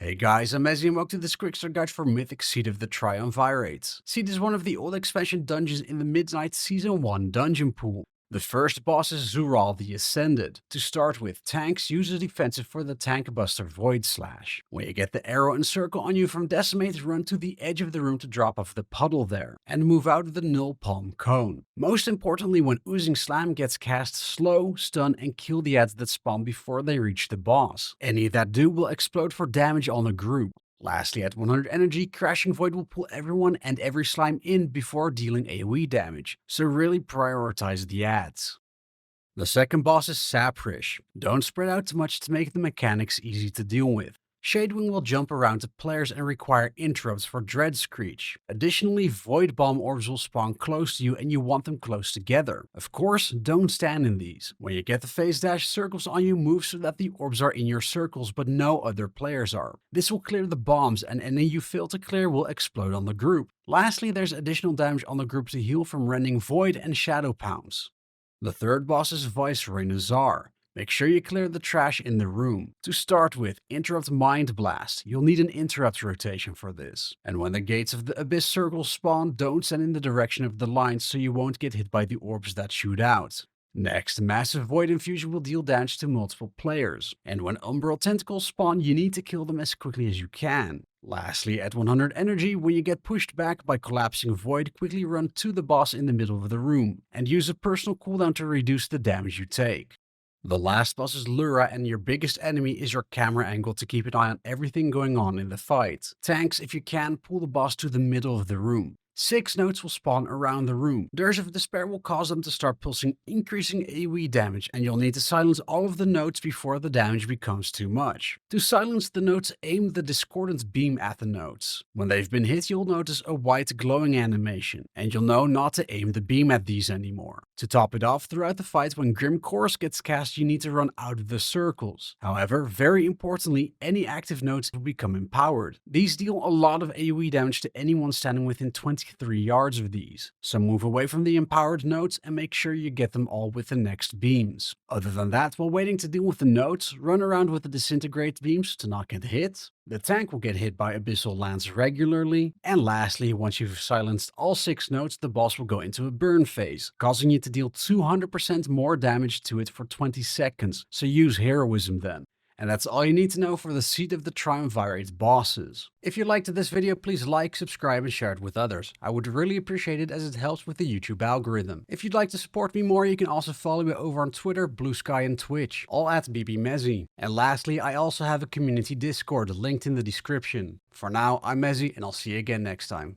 Hey guys, I'm Ezzy and welcome to this Quickstart guide for Mythic Seed of the Triumvirate. Seed is one of the old expansion dungeons in the Midnight Season 1 dungeon pool. The first boss is Zuraal the Ascended. To start with, tanks use a defensive for the tank buster Void Slash. When you get the arrow and circle on you from Decimate, run to the edge of the room to drop off the puddle there, and move out of the null palm cone. Most importantly, when Oozing Slam gets cast, slow, stun, and kill the ads that spawn before they reach the boss. Any that do will explode for damage on a group. Lastly, at 100 energy, Crashing Void will pull everyone and every slime in before dealing AoE damage, so really prioritize the ads. The second boss is Saprish. Don't spread out too much to make the mechanics easy to deal with. Shadewing will jump around to players and require interrupts for Dread Screech. Additionally, Void Bomb orbs will spawn close to you and you want them close together. Of course, don't stand in these. When you get the phase dash, circles on you, move so that the orbs are in your circles but no other players are. This will clear the bombs and any you fail to clear will explode on the group. Lastly, there's additional damage on the group to heal from rending Void and Shadow Pounds. The third boss is Viceroy Nezhar. Make sure you clear the trash in the room. To start with, interrupt Mind Blast. You'll need an interrupt rotation for this. And when the gates of the Abyss Circle spawn, don't send in the direction of the lines so you won't get hit by the orbs that shoot out. Next, Massive Void Infusion will deal damage to multiple players. And when Umbral Tentacles spawn, you need to kill them as quickly as you can. Lastly, at 100 energy, when you get pushed back by collapsing Void, quickly run to the boss in the middle of the room, and use a personal cooldown to reduce the damage you take. The last boss is Lura, and your biggest enemy is your camera angle to keep an eye on everything going on in the fight. Tanks, if you can, pull the boss to the middle of the room. 6 notes will spawn around the room. Dirge of Despair will cause them to start pulsing increasing AoE damage, and you'll need to silence all of the notes before the damage becomes too much. To silence the notes, aim the Discordant Beam at the notes. When they've been hit, you'll notice a white glowing animation, and you'll know not to aim the beam at these anymore. To top it off, throughout the fight, when Grim Chorus gets cast, you need to run out of the circles. However, very importantly, any active notes will become empowered. These deal a lot of AoE damage to anyone standing within 23 yards of these, so move away from the empowered notes and make sure you get them all with the next beams. Other than that, while waiting to deal with the notes, run around with the disintegrate beams to not get hit. The tank will get hit by Abyssal Lance regularly, and lastly, once you've silenced all 6 notes, the boss will go into a burn phase, causing you to deal 200% more damage to it for 20 seconds, so use heroism then. And that's all you need to know for the Seed of the Triumvirate bosses. If you liked this video, please like, subscribe, and share it with others. I would really appreciate it as it helps with the YouTube algorithm. If you'd like to support me more, you can also follow me over on Twitter, Blue Sky, and Twitch, all at BBMezzy. And lastly, I also have a community Discord linked in the description. For now, I'm Mezzy, and I'll see you again next time.